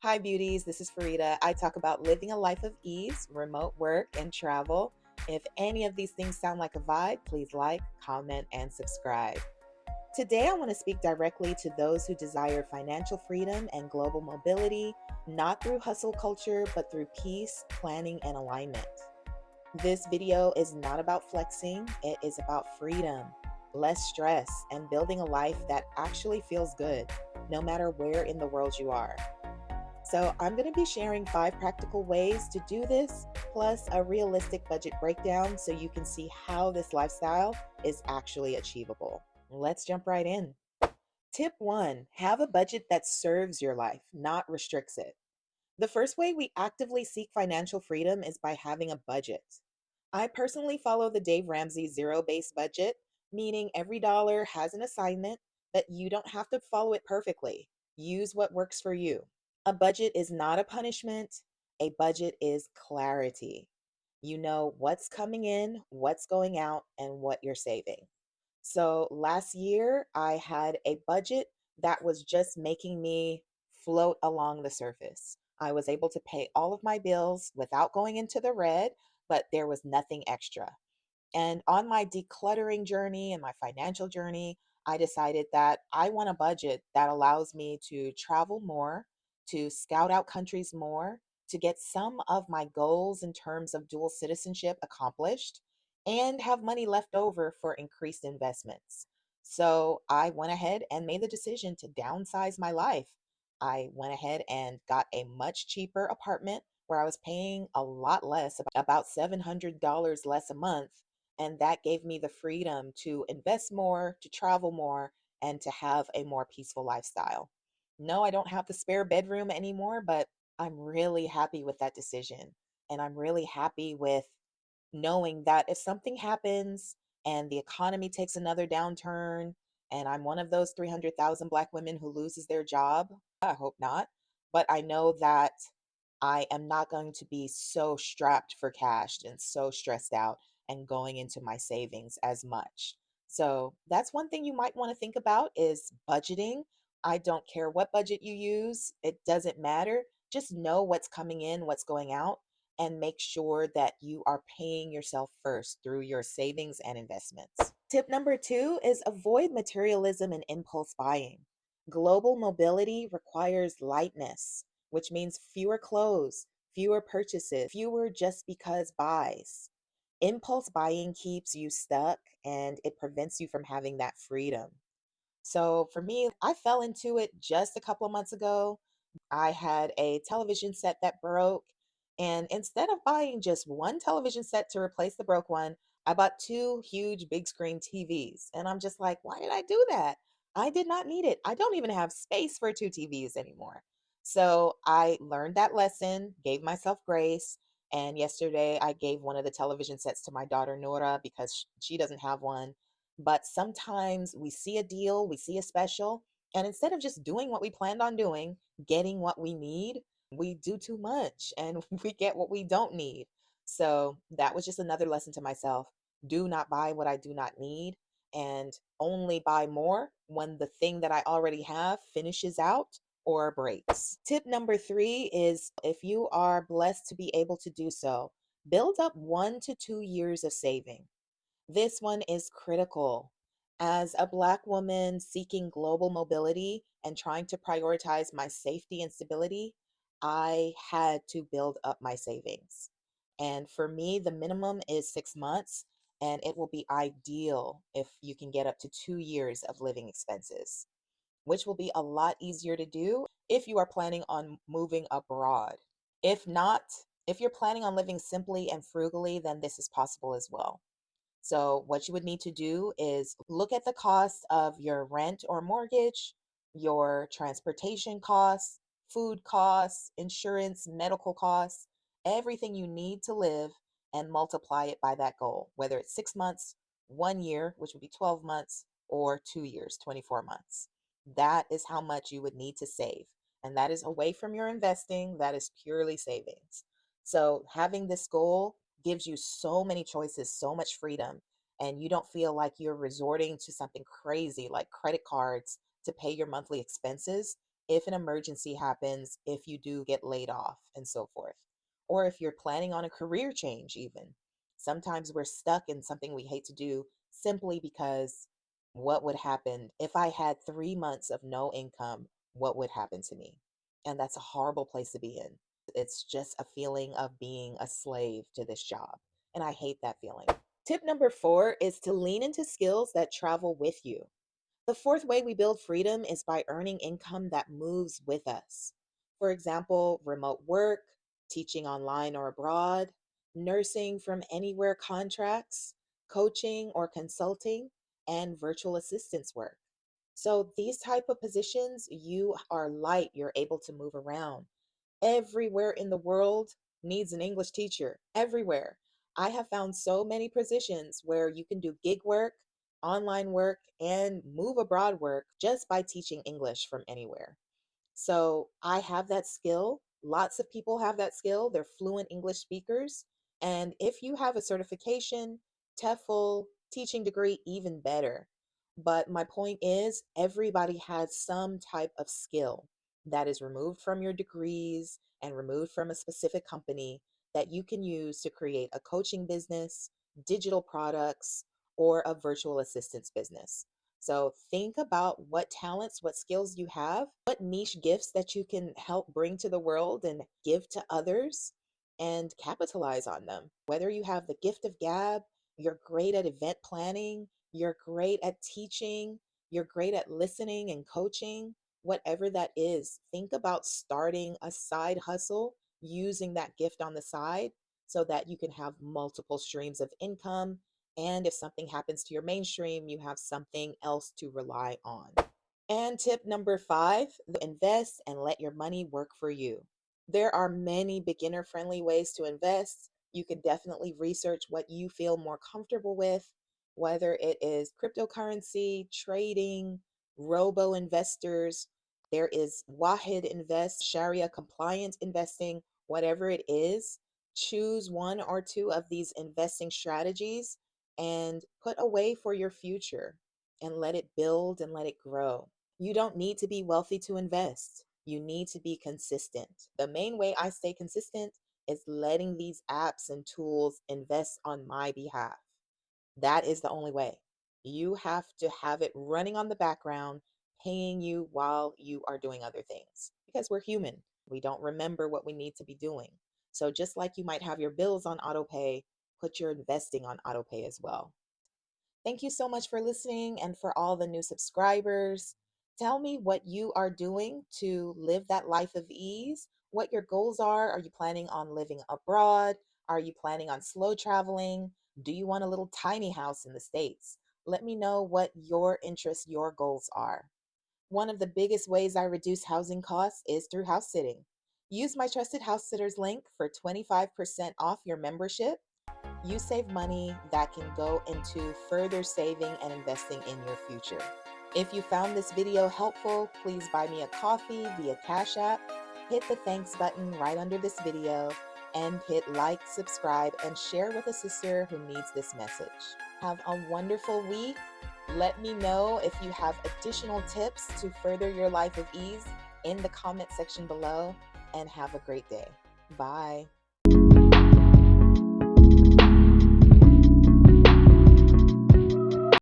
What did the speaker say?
Hi, beauties. This is Fareeda. I talk about living a life of ease, remote work, and travel. If any of these things sound like a vibe, please like, comment, and subscribe. Today, I want to speak directly to those who desire financial freedom and global mobility, not through hustle culture, but through peace, planning, and alignment. This video is not about flexing, it is about freedom, less stress, and building a life that actually feels good, no matter where in the world you are. So, I'm going to be sharing 5 practical ways to do this, plus a realistic budget breakdown so you can see how this lifestyle is actually achievable. Let's jump right in. Tip 1: have a budget that serves your life, not restricts it. The first way we actively seek financial freedom is by having a budget. I personally follow the Dave Ramsey zero-based budget, meaning every dollar has an assignment, but you don't have to follow it perfectly. Use what works for you. A budget is not a punishment. A budget is clarity. You know what's coming in, what's going out, and what you're saving. So last year, I had a budget that was just making me float along the surface. I was able to pay all of my bills without going into the red, but there was nothing extra. And on my decluttering journey and my financial journey, I decided that I want a budget that allows me to travel more, to scout out countries more, to get some of my goals in terms of dual citizenship accomplished, and have money left over for increased investments. So I went ahead and made the decision to downsize my life. I went ahead and got a much cheaper apartment where I was paying a lot less, about $700 less a month, and that gave me the freedom to invest more, to travel more, and to have a more peaceful lifestyle. No, I don't have the spare bedroom anymore, but I'm really happy with that decision. And I'm really happy with knowing that if something happens and the economy takes another downturn, and I'm one of those 300,000 Black women who loses their job, I hope not, but I know that I am not going to be so strapped for cash and so stressed out and going into my savings as much. So that's one thing you might want to think about is budgeting. I don't care what budget you use, it doesn't matter. Just know what's coming in, what's going out, and make sure that you are paying yourself first through your savings and investments. Tip number 2 is avoid materialism and impulse buying. Global mobility requires lightness, which means fewer clothes, fewer purchases, fewer just because buys. Impulse buying keeps you stuck and it prevents you from having that freedom. So for me, I fell into it just a couple of months ago. I had a television set that broke, and instead of buying just one television set to replace the broke one, I bought two huge big screen TVs. And I'm just like, why did I do that? I did not need it. I don't even have space for two TVs anymore. So I learned that lesson, gave myself grace. And yesterday I gave one of the television sets to my daughter Nora because she doesn't have one. But sometimes we see a deal, we see a special, and instead of just doing what we planned on doing, getting what we need, we do too much and we get what we don't need. So that was just another lesson to myself. Do not buy what I do not need and only buy more when the thing that I already have finishes out or breaks. Tip number 3 is if you are blessed to be able to do so, build up 1 to 2 years of saving. This one is critical. As a Black woman seeking global mobility and trying to prioritize my safety and stability, I had to build up my savings. And for me, the minimum is 6 months, and it will be ideal if you can get up to 2 years of living expenses, which will be a lot easier to do if you are planning on moving abroad. If not, if you're planning on living simply and frugally, then this is possible as well. So, what you would need to do is look at the cost of your rent or mortgage, your transportation costs, food costs, insurance, medical costs, everything you need to live, and multiply it by that goal, whether it's 6 months, 1 year, which would be 12 months, or 2 years, 24 months. That is how much you would need to save. And that is away from your investing, that is purely savings. So, having this goal gives you so many choices, so much freedom, and you don't feel like you're resorting to something crazy like credit cards to pay your monthly expenses. if an emergency happens, if you do get laid off, and so forth. Or if you're planning on a career change, even. Sometimes we're stuck in something we hate to do simply because what would happen if I had 3 months of no income? What would happen to me? And that's a horrible place to be in. It's just a feeling of being a slave to this job. And I hate that feeling. Tip number 4 is to lean into skills that travel with you. The fourth way we build freedom is by earning income that moves with us. For example, remote work, teaching online or abroad, nursing from anywhere contracts, coaching or consulting, and virtual assistance work. So these type of positions, you are light, you're able to move around. Everywhere in the world needs an English teacher, everywhere. I have found so many positions where you can do gig work, online work, and move abroad work just by teaching English from anywhere. So I have that skill. Lots of people have that skill. They're fluent English speakers. And if you have a certification, TEFL, teaching degree, even better. But my point is, everybody has some type of skill that is removed from your degrees and removed from a specific company that you can use to create a coaching business, digital products, or a virtual assistance business. So think about what talents, what skills you have, what niche gifts that you can help bring to the world and give to others and capitalize on them. Whether you have the gift of gab, you're great at event planning, you're great at teaching, you're great at listening and coaching, whatever that is, think about starting a side hustle using that gift on the side so that you can have multiple streams of income, and if something happens to your mainstream, you have something else to rely on. And tip number 5, invest and let your money work for you. There are many beginner friendly ways to invest. You can definitely research what you feel more comfortable with, whether it is cryptocurrency, trading, robo investors. There is Wahid Invest, Sharia compliant investing, whatever it is. Choose one or two of these investing strategies and put away for your future and let it build and let it grow. You don't need to be wealthy to invest. You need to be consistent. The main way I stay consistent is letting these apps and tools invest on my behalf. That is the only way. You have to have it running on the background, paying you while you are doing other things because we're human. We don't remember what we need to be doing. So just like you might have your bills on auto pay, put your investing on auto pay as well. Thank you so much for listening and for all the new subscribers. Tell me what you are doing to live that life of ease, what your goals are. Are you planning on living abroad? Are you planning on slow traveling? Do you want a little tiny house in the States? Let me know what your interests, your goals are. One of the biggest ways I reduce housing costs is through house sitting. Use my Trusted House Sitters link for 25% off your membership. You save money that can go into further saving and investing in your future. If you found this video helpful, please buy me a coffee via Cash App. Hit the thanks button right under this video and hit like, subscribe, and share with a sister who needs this message. Have a wonderful week. Let me know if you have additional tips to further your life of ease in the comment section below, and have a great day. Bye.